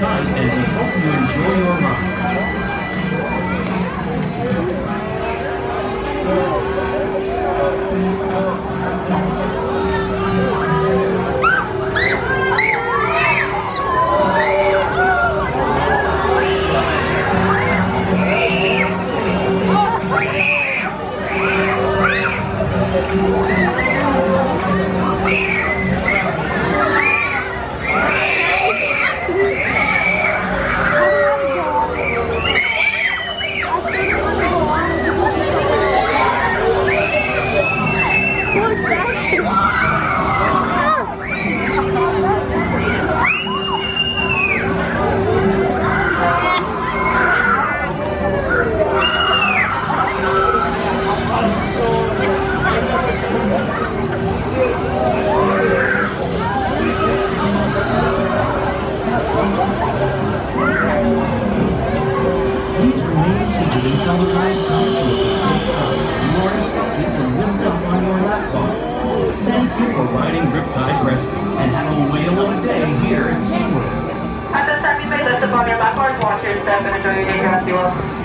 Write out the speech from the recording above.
tight, and we hope you enjoy your ride. Until the ride comes to a complete stop, you are instructed to lift up on your lap bar. Thank you for riding Riptide Rescue, and have a whale of a day here at SeaWorld. At this time, you may lift up on your lap bar, watch your step, and enjoy your day, Matthew.